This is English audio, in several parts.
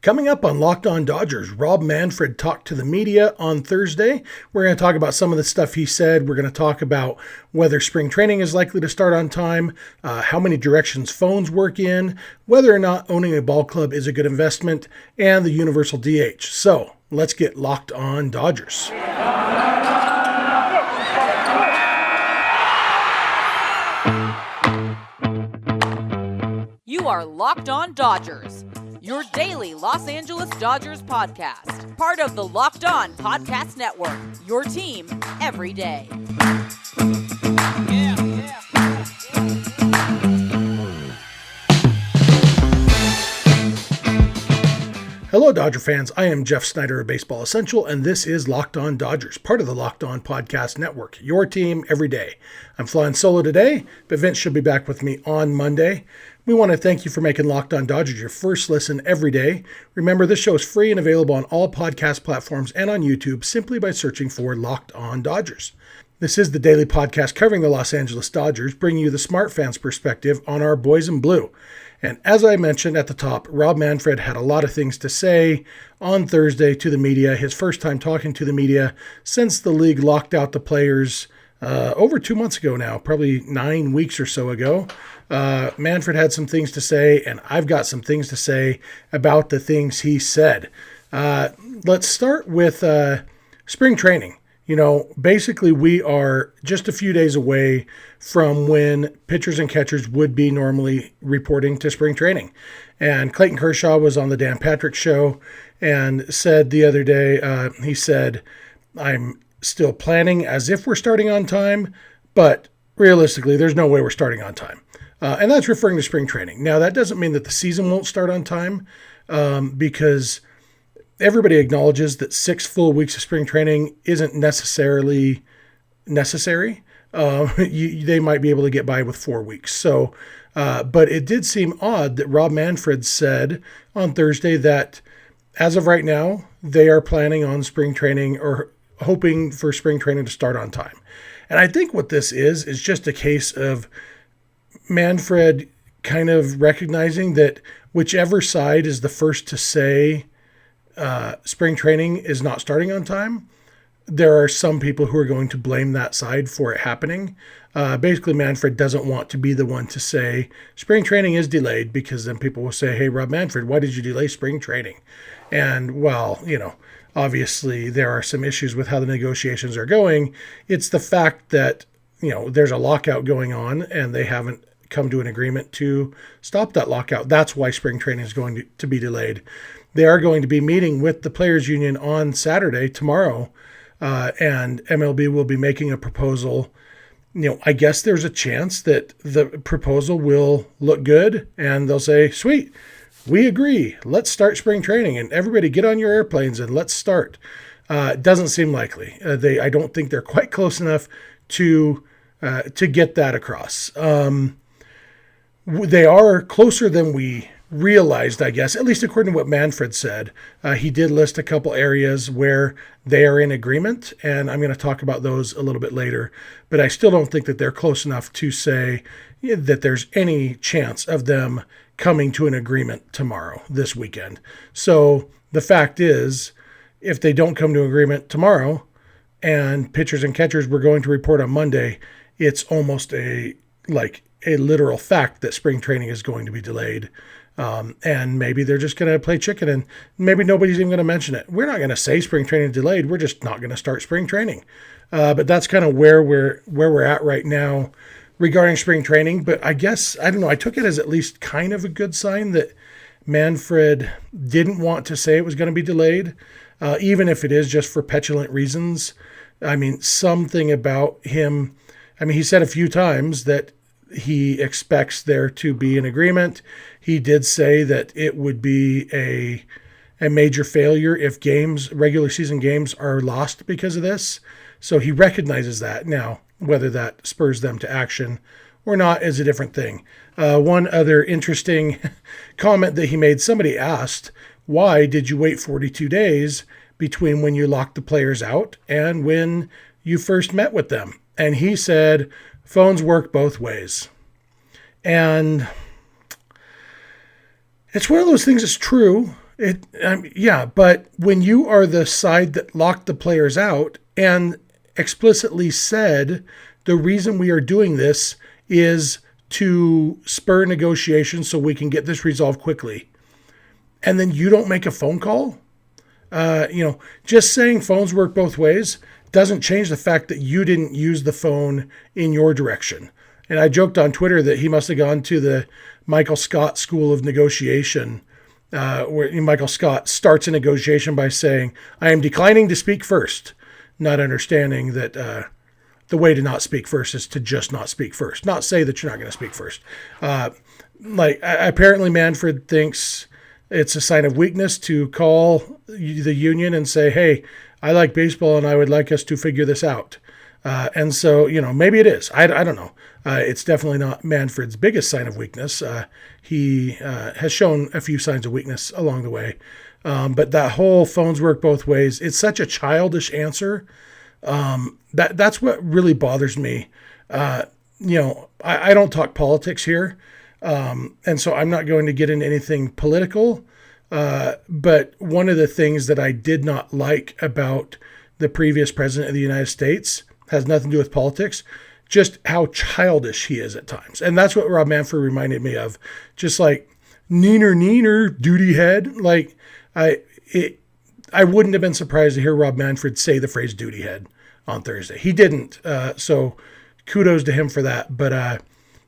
Coming up on Locked On Dodgers, Rob Manfred talked to the media on Thursday. We're going to talk about some of the stuff he said. We're going to talk about whether spring training is likely to start on time, how many directions phones work in, whether or not owning a ball club is a good investment, and the universal DH. So let's get Locked On Dodgers. You are Locked On Dodgers, your daily Los Angeles Dodgers podcast. Part of the Locked On Podcast Network, your team every day. Hello, Dodger fans. I am Jeff Snider of Baseball Essential, and this is Locked On Dodgers, part of the Locked On Podcast Network, your team every day. I'm flying solo today, but Vince should be back with me on Monday. We want to thank you for making Locked On Dodgers your first listen every day. Remember, this show is free and available on all podcast platforms and on YouTube simply by searching for Locked On Dodgers. This is the daily podcast covering the Los Angeles Dodgers, bringing you the smart fans' perspective on our boys in blue. And as I mentioned at the top, Rob Manfred had a lot of things to say on Thursday to the media, his first time talking to the media since the league locked out the players over 2 months ago now, probably 9 weeks or so ago. Manfred had some things to say, and I've got some things to say about the things he said. Let's start with spring training. You know, basically we are just a few days away from when pitchers and catchers would be normally reporting to spring training. And Clayton Kershaw was on the Dan Patrick Show and said the other day, he said, I'm still planning as if we're starting on time, but realistically, there's no way we're starting on time. And that's referring to spring training. Now, that doesn't mean that the season won't start on time because everybody acknowledges that 6 full weeks of spring training isn't necessarily necessary. They might be able to get by with 4 weeks. So, but it did seem odd that Rob Manfred said on Thursday that as of right now, they are planning on spring training or hoping for spring training to start on time. And I think what this is just a case of Manfred kind of recognizing that whichever side is the first to say spring training is not starting on time, there are some people who are going to blame that side for it happening. Basically, Manfred doesn't want to be the one to say spring training is delayed because then people will say, hey, Rob Manfred, why did you delay spring training? And, well, you know, obviously there are some issues with how the negotiations are going. It's the fact that, you know, there's a lockout going on and they haven't come to an agreement to stop that lockout. That's why spring training is going to be delayed. They are going to be meeting with the Players Union on Saturday, tomorrow, and MLB will be making a proposal. You know, I guess there's a chance that the proposal will look good and they'll say, sweet, we agree. Let's start spring training and everybody get on your airplanes and let's start. It doesn't seem likely. I don't think they're quite close enough to get that across. They are closer than we realized, I guess, at least according to what Manfred said. He did list a couple areas where they are in agreement, and I'm going to talk about those a little bit later. But I still don't think that they're close enough to say that there's any chance of them coming to an agreement tomorrow, this weekend. So the fact is, if they don't come to agreement tomorrow and pitchers and catchers were going to report on Monday, it's almost a literal fact that spring training is going to be delayed. And maybe they're just going to play chicken and maybe nobody's even going to mention it. We're not going to say spring training delayed. We're just not going to start spring training. But that's kind of where we're at right now regarding spring training. But I guess, I don't know, I took it as at least kind of a good sign that Manfred didn't want to say it was going to be delayed, even if it is just for petulant reasons. I mean, something about him, I mean, he said a few times that he expects there to be an agreement. He did say that it would be a major failure if regular season games are lost because of this. So he recognizes that. Now, whether that spurs them to action or not is a different thing. One other interesting comment that he made, somebody asked, why did you wait 42 days between when you locked the players out and when you first met with them? And he said, phones work both ways. And it's one of those things that's true. Yeah, but when you are the side that locked the players out and explicitly said the reason we are doing this is to spur negotiations so we can get this resolved quickly, and then you don't make a phone call, just saying phones work both ways doesn't change the fact that you didn't use the phone in your direction. And I joked on Twitter that he must have gone to the Michael Scott School of Negotiation, where Michael Scott starts a negotiation by saying, "I am declining to speak first," not understanding that the way to not speak first is to just not speak first, not say that you're not going to speak first. Apparently Manfred thinks it's a sign of weakness to call the union and say, "Hey, I like baseball and I would like us to figure this out." And so, maybe it is. I don't know. It's definitely not Manfred's biggest sign of weakness. He has shown a few signs of weakness along the way. But that whole phones work both ways, it's such a childish answer. That's what really bothers me. I don't talk politics here. And so I'm not going to get into anything political. But one of the things that I did not like about the previous president of the United States has nothing to do with politics, just how childish he is at times. And that's what Rob Manfred reminded me of. Just like, neener, duty head. Like, I wouldn't have been surprised to hear Rob Manfred say the phrase duty head on Thursday. He didn't. So kudos to him for that. But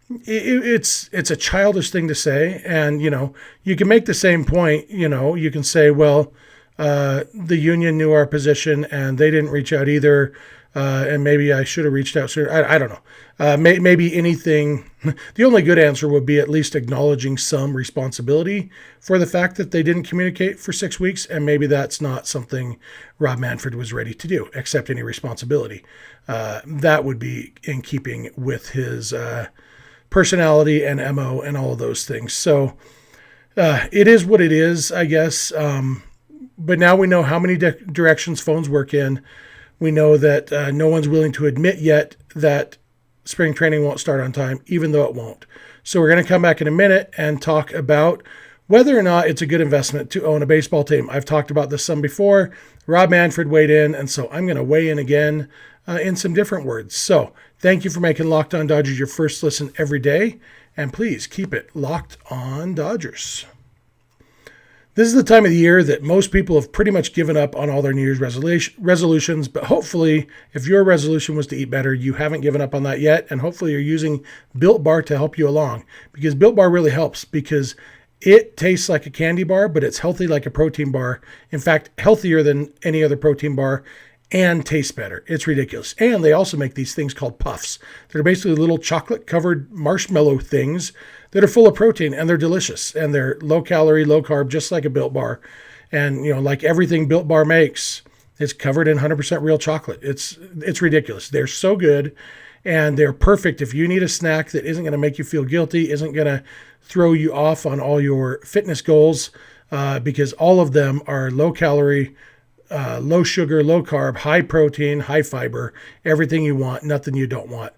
it's a childish thing to say. And, you can make the same point. You can say, well, the union knew our position and they didn't reach out either. And maybe I should have reached out sooner. I don't know. Maybe anything. The only good answer would be at least acknowledging some responsibility for the fact that they didn't communicate for 6 weeks. And maybe that's not something Rob Manfred was ready to do, accept any responsibility. That would be in keeping with his personality and MO and all of those things. So it is what it is, I guess. But now we know how many directions phones work in. We know that no one's willing to admit yet that spring training won't start on time, even though it won't. So we're going to come back in a minute and talk about whether or not it's a good investment to own a baseball team. I've talked about this some before. Rob Manfred weighed in, and so I'm going to weigh in again in some different words. So thank you for making Locked On Dodgers your first listen every day, and please keep it Locked On Dodgers. This is the time of the year that most people have pretty much given up on all their New Year's resolutions, but hopefully, if your resolution was to eat better, you haven't given up on that yet, and hopefully you're using Built Bar to help you along, because Built Bar really helps, because it tastes like a candy bar, but it's healthy like a protein bar. In fact, healthier than any other protein bar, and tastes better. It's ridiculous. And they also make these things called puffs. They're basically little chocolate-covered marshmallow things that are full of protein, and they're delicious. And they're low-calorie, low-carb, just like a Built Bar. And, like everything Built Bar makes, it's covered in 100% real chocolate. It's ridiculous. They're so good, and they're perfect if you need a snack that isn't going to make you feel guilty, isn't going to throw you off on all your fitness goals, because all of them are low-calorie, low sugar, low carb, high protein, high fiber, everything you want, nothing you don't want.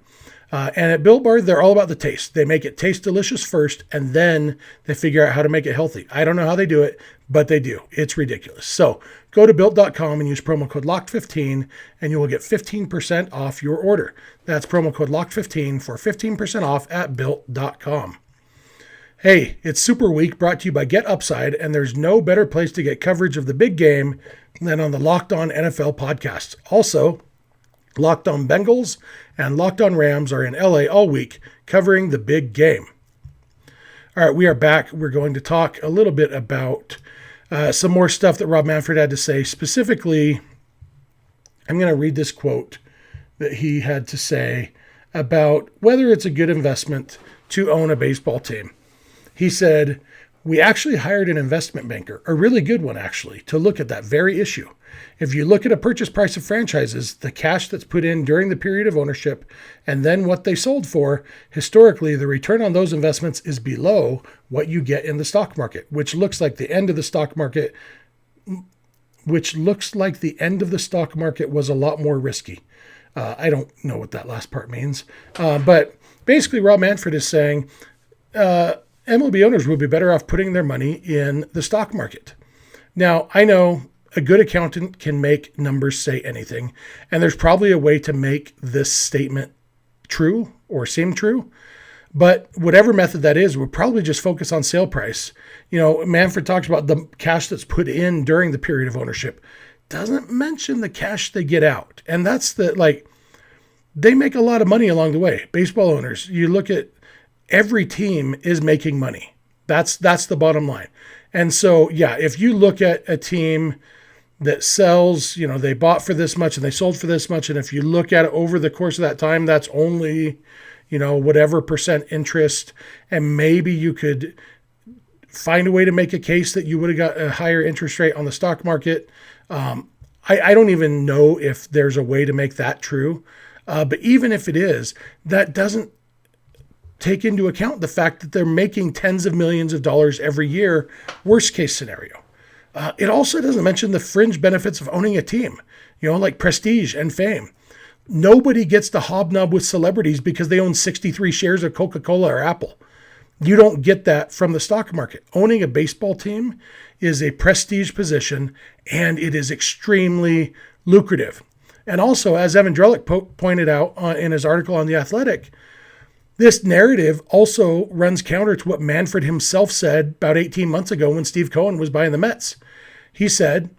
And at Built Bar, they're all about the taste. They make it taste delicious first, and then they figure out how to make it healthy. I don't know how they do it, but they do. It's ridiculous. So go to Built.com and use promo code LOCKED15, and you will get 15% off your order. That's promo code LOCKED15 for 15% off at Built.com. Hey, it's Super Week brought to you by Get Upside, and there's no better place to get coverage of the big game than on the Locked On NFL podcast. Also, Locked On Bengals and Locked On Rams are in LA all week covering the big game. All right, we are back. We're going to talk a little bit about some more stuff that Rob Manfred had to say. Specifically, I'm going to read this quote that he had to say about whether it's a good investment to own a baseball team. He said, "We actually hired an investment banker, a really good one actually, to look at that very issue. If you look at a purchase price of franchises, the cash that's put in during the period of ownership, and then what they sold for, historically, the return on those investments is below what you get in the stock market, which looks like the end of the stock market was a lot more risky." I don't know what that last part means. But basically, Rob Manfred is saying MLB owners would be better off putting their money in the stock market. Now, I know a good accountant can make numbers say anything, and there's probably a way to make this statement true or seem true. But whatever method that is, we'll probably just focus on sale price. Manfred talks about the cash that's put in during the period of ownership. Doesn't mention the cash they get out. And that's they make a lot of money along the way. Baseball owners, you look at every team is making money. That's the bottom line. And so, yeah, if you look at a team that sells, they bought for this much and they sold for this much. And if you look at it over the course of that time, that's only, whatever percent interest. And maybe you could find a way to make a case that you would have got a higher interest rate on the stock market. I don't even know if there's a way to make that true. But even if it is, that doesn't take into account the fact that they're making tens of millions of dollars every year, worst case scenario. It also doesn't mention the fringe benefits of owning a team, like prestige and fame. Nobody gets to hobnob with celebrities because they own 63 shares of Coca-Cola or Apple. You don't get that from the stock market. Owning a baseball team is a prestige position, and it is extremely lucrative. And also, as Evan Drellick pointed out in his article on The Athletic, this narrative also runs counter to what Manfred himself said about 18 months ago when Steve Cohen was buying the Mets. He said,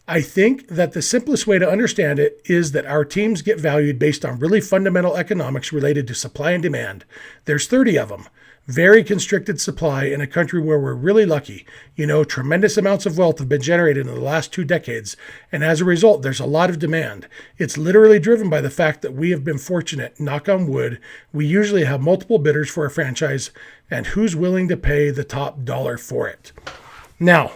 "I think that the simplest way to understand it is that our teams get valued based on really fundamental economics related to supply and demand. There's 30 of them. Very constricted supply in a country where we're really lucky. Tremendous amounts of wealth have been generated in the last 2 decades, and as a result, there's a lot of demand. It's literally driven by the fact that we have been fortunate, knock on wood. We usually have multiple bidders for a franchise, and who's willing to pay the top dollar for it?" Now,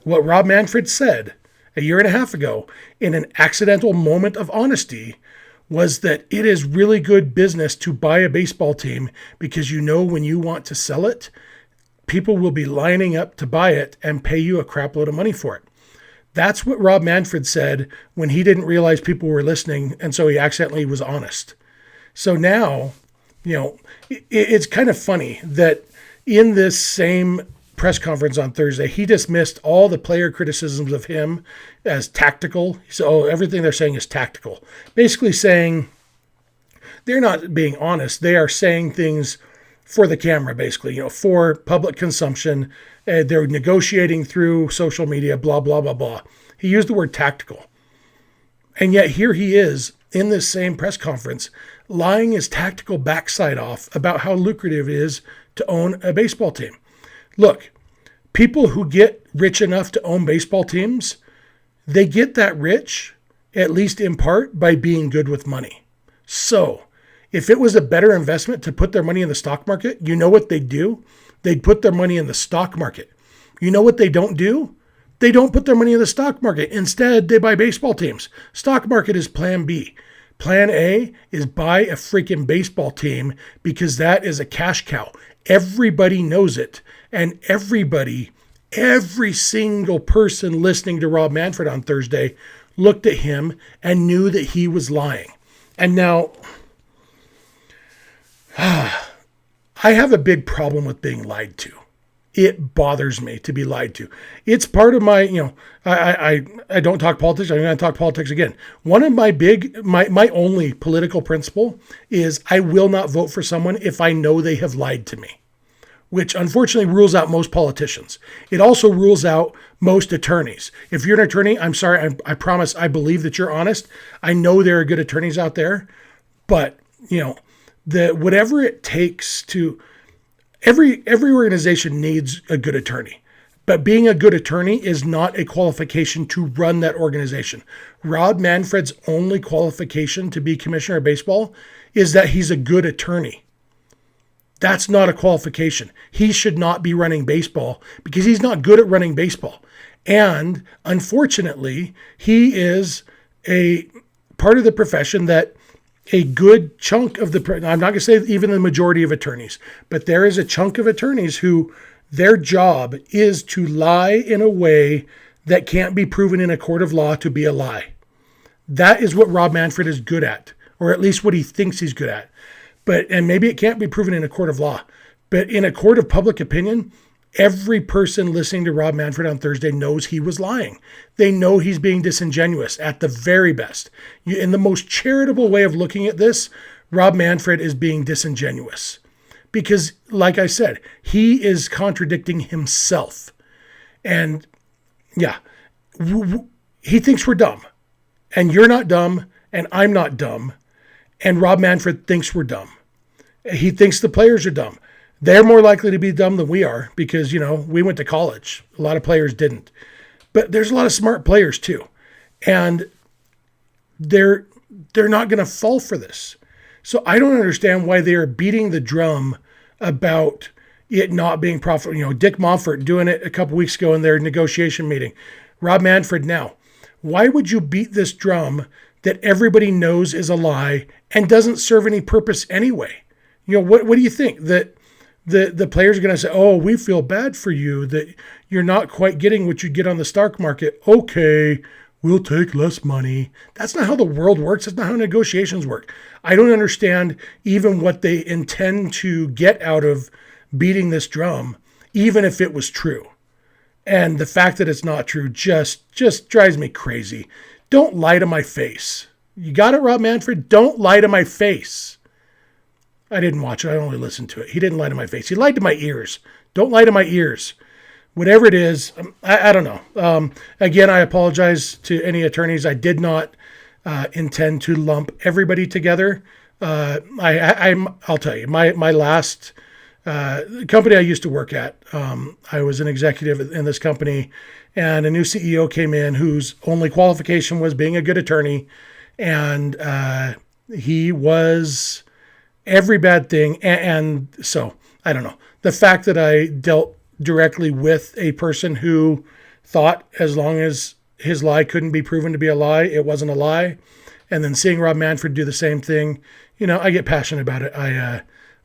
what Rob Manfred said a year and a half ago in an accidental moment of honesty was that it is really good business to buy a baseball team because when you want to sell it, people will be lining up to buy it and pay you a crap load of money for it. That's what Rob Manfred said when he didn't realize people were listening, and so he accidentally was honest. So now, it's kind of funny that in this same press conference on Thursday, he dismissed all the player criticisms of him as tactical. So everything they're saying is tactical. Basically saying they're not being honest. They are saying things for the camera, basically, for public consumption. They're negotiating through social media, blah, blah, blah, blah. He used the word tactical. And yet here he is in this same press conference lying his tactical backside off about how lucrative it is to own a baseball team. Look, people who get rich enough to own baseball teams, they get that rich, at least in part, by being good with money. So if it was a better investment to put their money in the stock market, you know what they'd do? They'd put their money in the stock market. You know what they don't do? They don't put their money in the stock market. Instead, they buy baseball teams. Stock market is plan B. Plan A is buy a freaking baseball team because that is a cash cow. Everybody knows it. And every single person listening to Rob Manfred on Thursday looked at him and knew that he was lying. And now, I have a big problem with being lied to. It bothers me to be lied to. It's part of my, I don't talk politics. I'm going to talk politics again. One of my only political principle is I will not vote for someone if I know they have lied to me, which unfortunately rules out most politicians. It also rules out most attorneys. If you're an attorney, I'm sorry, I promise I believe that you're honest. I know there are good attorneys out there, but whatever it takes to, every organization needs a good attorney. But being a good attorney is not a qualification to run that organization. Rob Manfred's only qualification to be commissioner of baseball is that he's a good attorney. That's not a qualification. He should not be running baseball because he's not good at running baseball. And unfortunately, he is a part of the profession that a good chunk of I'm not going to say even the majority of attorneys, but there is a chunk of attorneys who their job is to lie in a way that can't be proven in a court of law to be a lie. That is what Rob Manfred is good at, or at least what he thinks he's good at. And maybe it can't be proven in a court of law, but in a court of public opinion, Every person listening to Rob Manfred on Thursday knows he was lying. They know he's being disingenuous at the very best. In the most charitable way of looking at this, Rob Manfred is being disingenuous. Because, like I said, he is contradicting himself. And, yeah, he thinks we're dumb. And you're not dumb, and I'm not dumb. And Rob Manfred thinks we're dumb. He thinks the players are dumb. They're more likely to be dumb than we are because, we went to college. A lot of players didn't. But there's a lot of smart players too. And they're not going to fall for this. So I don't understand why they are beating the drum about it not being profitable. Dick Montfort doing it a couple weeks ago in their negotiation meeting. Rob Manfred now. Why would you beat this drum that everybody knows is a lie and doesn't serve any purpose anyway? What do you think? That the players are going to say, oh, we feel bad for you that you're not quite getting what you get on the stock market. Okay, we'll take less money. That's not how the world works. That's not how negotiations work. I don't understand even what they intend to get out of beating this drum, even if it was true. And the fact that it's not true just drives me crazy. Don't lie to my face. You got it, Rob Manfred? Don't lie to my face. I didn't watch it. I only listened to it. He didn't lie to my face. He lied to my ears. Don't lie to my ears. Whatever it is, I don't know. Again, I apologize to any attorneys. I did not intend to lump everybody together. I'll tell you, my last company I used to work at, I was an executive in this company, and a new CEO came in whose only qualification was being a good attorney, and he was every bad thing. And so, I don't know. The fact that I dealt directly with a person who thought as long as his lie couldn't be proven to be a lie, it wasn't a lie. And then seeing Rob Manfred do the same thing, I get passionate about it.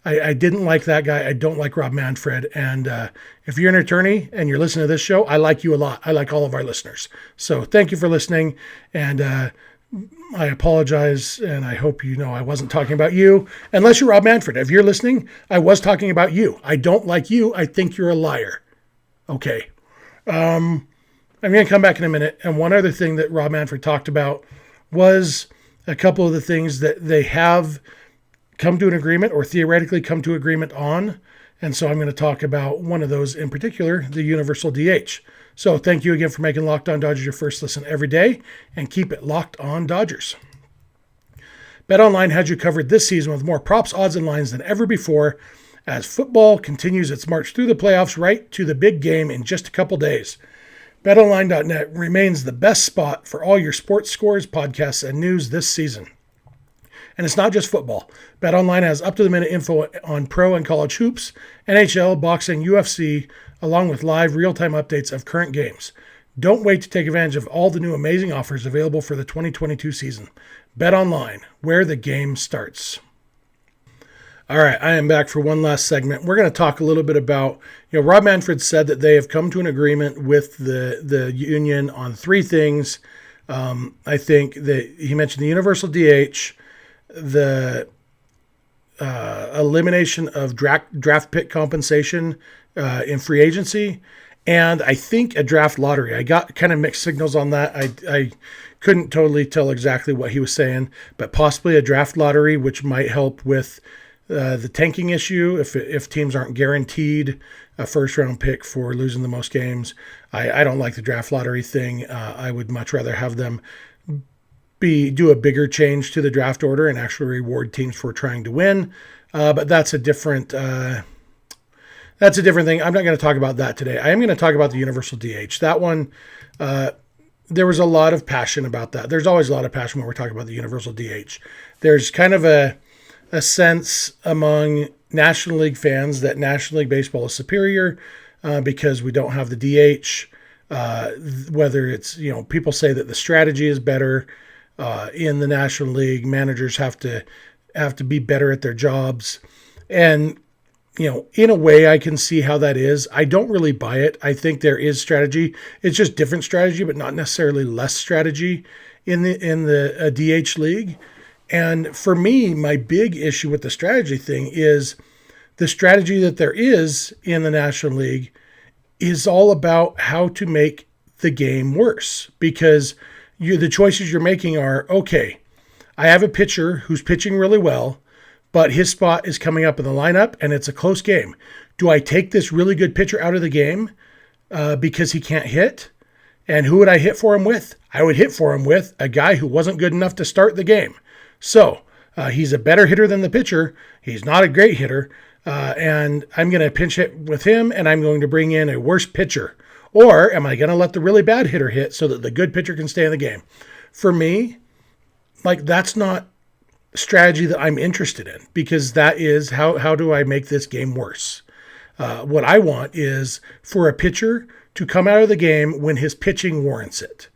I didn't like that guy. I don't like Rob Manfred. And if you're an attorney and you're listening to this show, I like you a lot. I like all of our listeners. So thank you for listening. And I apologize, and I hope you know I wasn't talking about you. Unless you're Rob Manfred. If you're listening, I was talking about you. I don't like you. I think you're a liar. Okay. I'm going to come back in a minute. And one other thing that Rob Manfred talked about was a couple of the things that they have come to an agreement or theoretically come to agreement on. And so I'm going to talk about one of those in particular, the universal DH. So thank you again for making Locked On Dodgers your first listen every day, and keep it Locked On Dodgers. BetOnline has you covered this season with more props, odds, and lines than ever before as football continues its march through the playoffs right to the big game in just a couple days. BetOnline.net remains the best spot for all your sports scores, podcasts, and news this season. And it's not just football. BetOnline has up-to-the-minute info on pro and college hoops, NHL, boxing, UFC, along with live real-time updates of current games. Don't wait to take advantage of all the new amazing offers available for the 2022 season. BetOnline, where the game starts. All right, I am back for one last segment. We're going to talk a little bit about, Rob Manfred said that they have come to an agreement with the union on three things. I think that he mentioned the universal DH, the elimination of draft pick compensation in free agency, and I think a draft lottery. I got kind of mixed signals on that. I couldn't totally tell exactly what he was saying, but possibly a draft lottery, which might help with the tanking issue if teams aren't guaranteed a first-round pick for losing the most games. I don't like the draft lottery thing. I would much rather have them do a bigger change to the draft order and actually reward teams for trying to win. But that's a different thing. I'm not going to talk about that today. I am going to talk about the universal DH. That one, there was a lot of passion about that. There's always a lot of passion when we're talking about the universal DH. There's kind of a sense among National League fans that National League Baseball is superior because we don't have the DH. Whether it's, people say that the strategy is better in the National League. Managers have to be better at their jobs. And, in a way I can see how that is. I don't really buy it. I think there is strategy. It's just different strategy, but not necessarily less strategy in the DH league. And for me, my big issue with the strategy thing is the strategy that there is in the National League is all about how to make the game worse, because the choices you're making are, okay, I have a pitcher who's pitching really well, but his spot is coming up in the lineup and it's a close game. Do I take this really good pitcher out of the game because he can't hit? And who would I hit for him with? I would hit for him with a guy who wasn't good enough to start the game. So he's a better hitter than the pitcher. He's not a great hitter. And I'm going to pinch hit with him, and I'm going to bring in a worse pitcher. Or am I going to let the really bad hitter hit so that the good pitcher can stay in the game? For me, like, that's not strategy that I'm interested in, because that is how do I make this game worse? What I want is for a pitcher to come out of the game when his pitching warrants it.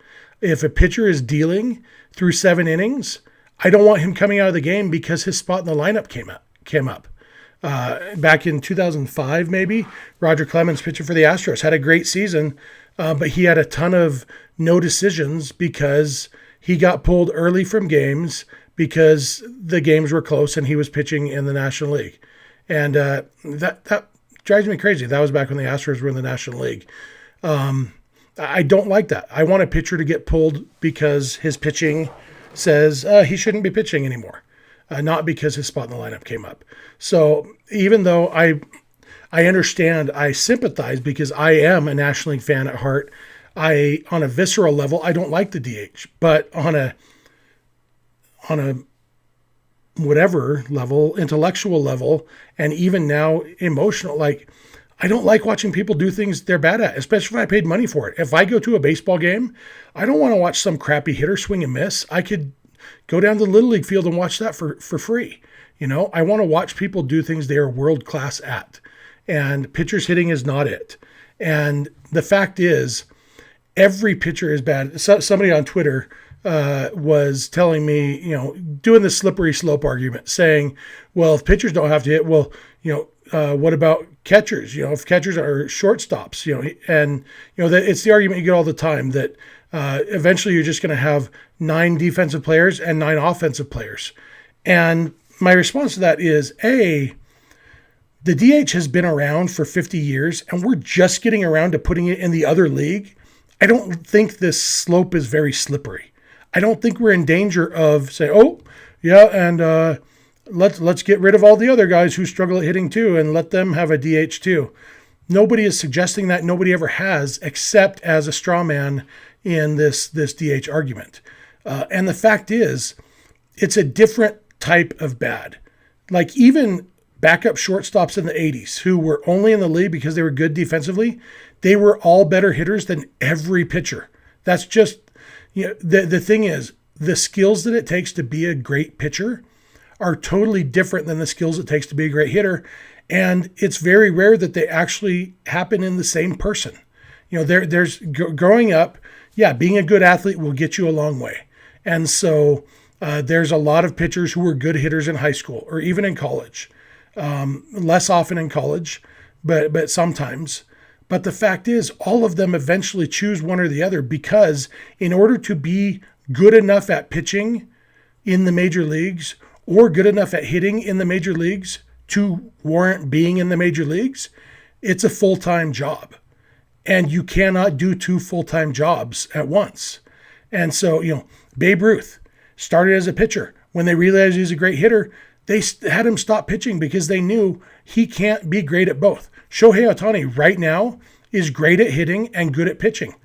If a pitcher is dealing through 7 innings, I don't want him coming out of the game because his spot in the lineup came up. Back in 2005, maybe, Roger Clemens, pitcher for the Astros, had a great season, but he had a ton of no decisions because he got pulled early from games because the games were close and he was pitching in the National League. And that drives me crazy. That was back when the Astros were in the National League. I don't like that. I want a pitcher to get pulled because his pitching says he shouldn't be pitching anymore. Not because his spot in the lineup came up. So even though I understand, I sympathize because I am a National League fan at heart. On a visceral level, I don't like the DH, but on a whatever level, intellectual level, and even now emotional, like, I don't like watching people do things they're bad at, especially if I paid money for it. If I go to a baseball game, I don't want to watch some crappy hitter swing and miss. I could go down to the Little League field and watch that for free. I want to watch people do things they are world class at. And pitchers hitting is not it. And the fact is, every pitcher is bad. Somebody on Twitter was telling me, doing the slippery slope argument, saying, well, if pitchers don't have to hit, well, what about catchers? If catchers are shortstops, and it's the argument you get all the time that eventually you're just going to have 9 defensive players and 9 offensive players. And my response to that is, the DH has been around for 50 years and we're just getting around to putting it in the other league. I don't think this slope is very slippery. I don't think we're in danger of saying, oh, yeah, and let's get rid of all the other guys who struggle at hitting too and let them have a DH too. Nobody is suggesting that. Nobody ever has, except as a straw man in this DH argument. And the fact is, it's a different type of bad. Like, even backup shortstops in the 80s who were only in the league because they were good defensively, they were all better hitters than every pitcher. That's just, the thing is, the skills that it takes to be a great pitcher are totally different than the skills it takes to be a great hitter. And it's very rare that they actually happen in the same person. There's growing up, being a good athlete will get you a long way. And so there's a lot of pitchers who were good hitters in high school or even in college. Less often in college, but sometimes. But the fact is, all of them eventually choose one or the other, because in order to be good enough at pitching in the major leagues or good enough at hitting in the major leagues to warrant being in the major leagues, it's a full-time job. And you cannot do 2 full-time jobs at once. And so, Babe Ruth started as a pitcher. When they realized he was a great hitter, they had him stop pitching because they knew he can't be great at both. Shohei Ohtani right now is great at hitting and good at pitching.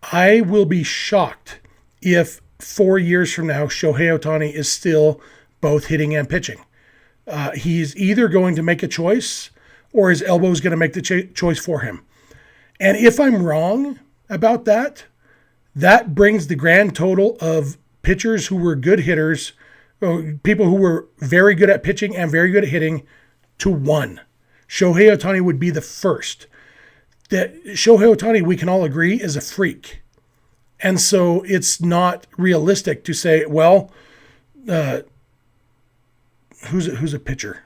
I will be shocked if 4 years from now, Shohei Ohtani is still both hitting and pitching. He's either going to make a choice or his elbow is going to make the choice for him. And if I'm wrong about that, that brings the grand total of pitchers who were good hitters, people who were very good at pitching and very good at hitting, to 1. Shohei Ohtani would be the first. That Shohei Ohtani, we can all agree, is a freak. And so it's not realistic to say, well, who's a pitcher?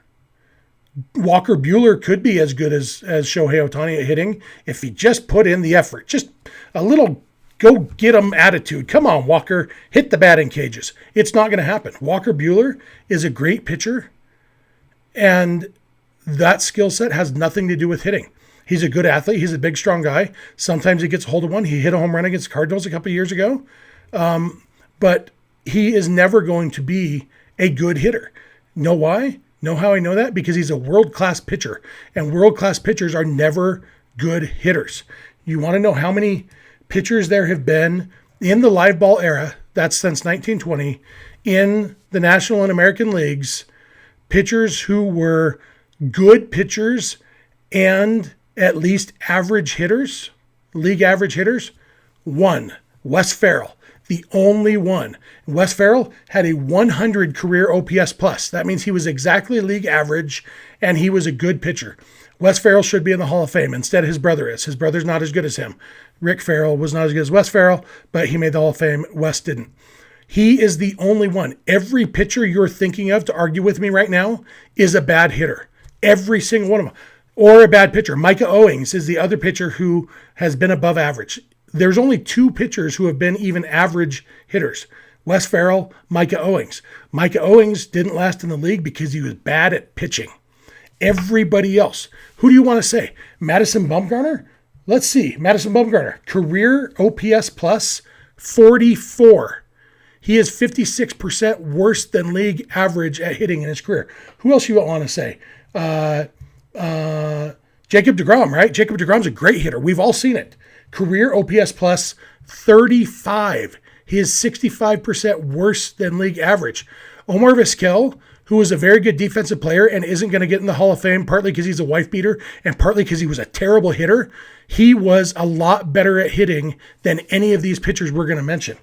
Walker Buehler could be as good as Shohei Ohtani at hitting if he just put in the effort. Just a little go get him attitude. Come on, Walker, hit the batting cages. It's not going to happen. Walker Buehler is a great pitcher, and that skill set has nothing to do with hitting. He's a good athlete. He's a big, strong guy. Sometimes he gets a hold of one. He hit a home run against the Cardinals a couple of years ago. But he is never going to be a good hitter. Know why? Know how I know that? Because he's a world-class pitcher. And world-class pitchers are never good hitters. You want to know how many pitchers there have been in the live ball era, that's since 1920, in the National and American Leagues, pitchers who were good pitchers and at least average hitters, league average hitters? One, Wes Ferrell, the only one. Wes Ferrell had a 100 career OPS plus. That means he was exactly league average and he was a good pitcher. Wes Ferrell should be in the Hall of Fame. Instead, his brother is. His brother's not as good as him. Rick Ferrell was not as good as Wes Ferrell, but he made the Hall of Fame. Wes didn't. He is the only one. Every pitcher you're thinking of to argue with me right now is a bad hitter. Every single one of them. Or a bad pitcher. Micah Owings is the other pitcher who has been above average. There's only two pitchers who have been even average hitters. Wes Ferrell, Micah Owings. Micah Owings didn't last in the league because he was bad at pitching. Everybody else. Who do you want to say? Madison Bumgarner? Let's see. Madison Bumgarner. Career OPS plus 44. He is 56% worse than league average at hitting in his career. Who else you want to say? Jacob Degrom, right? Jacob Degrom's a great hitter. We've all seen it. Career OPS plus 35. He is 65% worse than league average. Omar Vizquel, who is a very good defensive player and isn't going to get in the Hall of Fame, partly because he's a wife beater and partly because he was a terrible hitter, he was a lot better at hitting than any of these pitchers we're going to mention.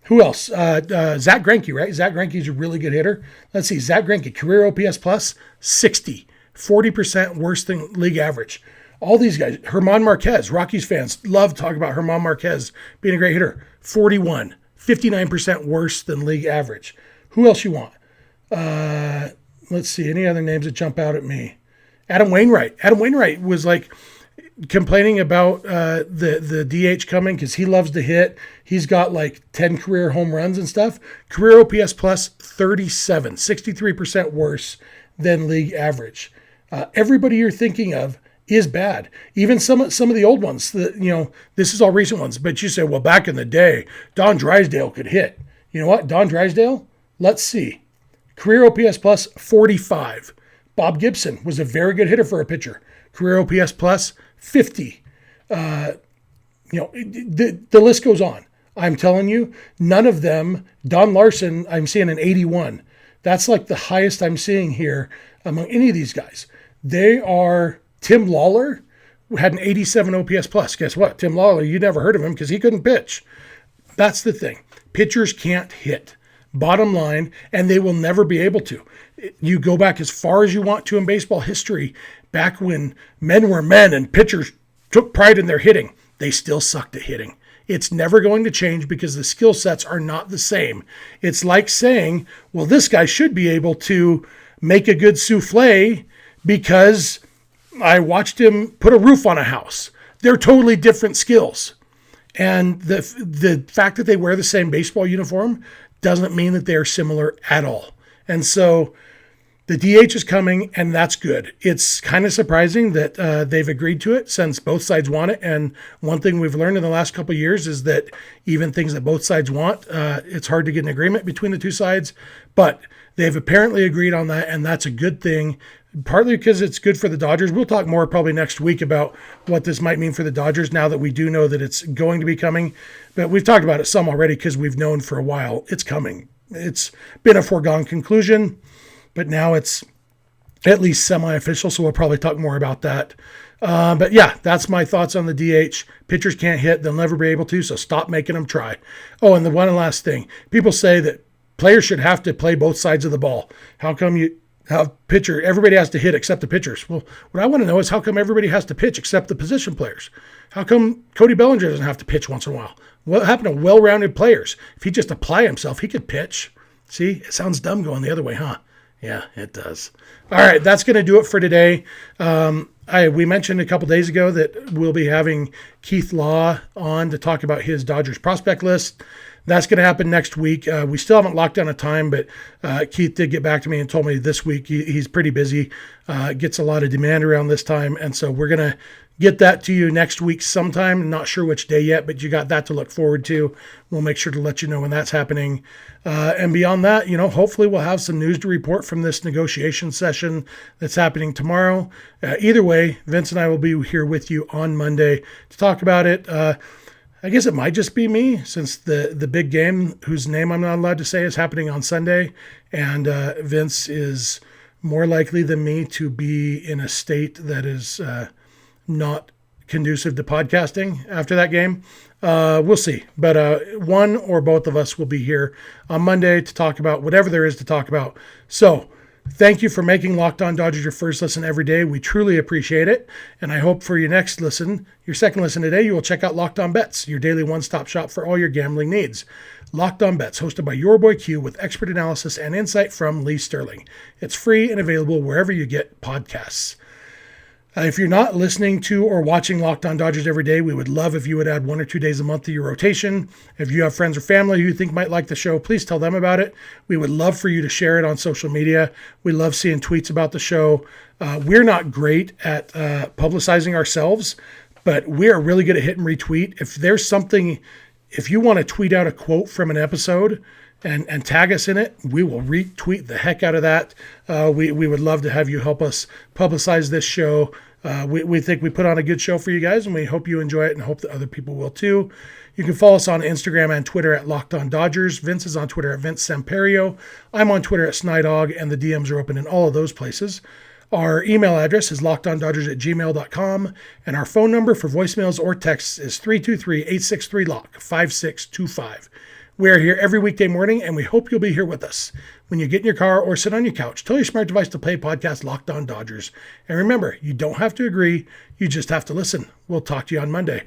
Who else? Zach Greinke, right? Zach Greinke's a really good hitter. Let's see. Zach Greinke, career OPS plus 60, 40% worse than league average. All these guys. German Marquez, Rockies fans love to talk about German Marquez being a great hitter. 41, 59% worse than league average. Who else you want? Let's see. Any other names that jump out at me? Adam Wainwright. Adam Wainwright was like complaining about the DH coming because he loves to hit. He's got like 10 career home runs and stuff. Career OPS plus 37, 63% worse than league average. Everybody you're thinking of is bad. Even some of the old ones. This is all recent ones. But you say, well, back in the day, Don Drysdale could hit. You know what? Don Drysdale? Let's see. Career OPS plus 45. Bob Gibson was a very good hitter for a pitcher. Career OPS plus 50. The list goes on. I'm telling you, none of them. Don Larson, I'm seeing an 81. That's like the highest I'm seeing here among any of these guys. They are. Tim Lawler had an 87 OPS plus. Guess what? Tim Lawler, you never heard of him because he couldn't pitch. That's the thing. Pitchers can't hit. Bottom line, and they will never be able to. You go back as far as you want to in baseball history, back when men were men and pitchers took pride in their hitting, they still sucked at hitting. It's never going to change because the skill sets are not the same. It's like saying, well, this guy should be able to make a good souffle because I watched him put a roof on a house. They're totally different skills. And the fact that they wear the same baseball uniform doesn't mean that they are similar at all. And so the DH is coming, and that's good. It's kind of surprising that they've agreed to it since both sides want it. And one thing we've learned in the last couple of years is that even things that both sides want, it's hard to get an agreement between the two sides. But they've apparently agreed on that, and that's a good thing. Partly because it's good for the Dodgers. We'll talk more probably next week about what this might mean for the Dodgers now that we do know that it's going to be coming. But we've talked about it some already because we've known for a while it's coming. It's been a foregone conclusion, but now it's at least semi-official, so we'll probably talk more about that. But yeah, that's my thoughts on the DH. Pitchers can't hit. They'll never be able to, so stop making them try. Oh, and the one last thing. People say that players should have to play both sides of the ball. How come everybody has to hit except the pitchers? Well, what I want to know is how come everybody has to pitch except the position players? How come Cody Bellinger doesn't have to pitch once in a while? What happened to well-rounded players? If he just apply himself, he could pitch. See, it sounds dumb going the other way, huh? Yeah, it does. All right, that's going to do it for today. We mentioned a couple days ago that we'll be having Keith Law on to talk about his Dodgers prospect list. That's going to happen next week. We still haven't locked down a time, but Keith did get back to me and told me this week he's pretty busy, gets a lot of demand around this time. And so we're going to get that to you next week sometime. Not sure which day yet, but you got that to look forward to. We'll make sure to let you know when that's happening. And beyond that, hopefully we'll have some news to report from this negotiation session that's happening tomorrow. Either way, Vince and I will be here with you on Monday to talk about it. I guess it might just be me, since the big game, whose name I'm not allowed to say, is happening on Sunday. And Vince is more likely than me to be in a state that is not conducive to podcasting after that game. We'll see. But one or both of us will be here on Monday to talk about whatever there is to talk about. So thank you for making Locked On Dodgers your first listen every day. We truly appreciate it. And I hope for your next listen, your second listen today, you will check out Locked On Bets, your daily one-stop shop for all your gambling needs. Locked On Bets, hosted by your boy Q, with expert analysis and insight from Lee Sterling. It's free and available wherever you get podcasts. If you're not listening to or watching Locked On Dodgers every day, we would love if you would add 1 or 2 days a month to your rotation. If you have friends or family who you think might like the show, please tell them about it. We would love for you to share it on social media. We love seeing tweets about the show. We're not great at publicizing ourselves, but we are really good at hit and retweet. If there's something, if you want to tweet out a quote from an episode and tag us in it, we will retweet the heck out of that. We would love to have you help us publicize this show. We think we put on a good show for you guys, and we hope you enjoy it and hope that other people will too. You can follow us on Instagram and Twitter at Locked On Dodgers. Vince is on Twitter at Vince Samperio. I'm on Twitter at Snidog, and the DMs are open in all of those places. Our email address is lockedondodgers@gmail.com, and our phone number for voicemails or texts is 323-863-LOCK, 5625. We are here every weekday morning, and we hope you'll be here with us. When you get in your car or sit on your couch, tell your smart device to play podcast Locked On Dodgers. And remember, you don't have to agree, you just have to listen. We'll talk to you on Monday.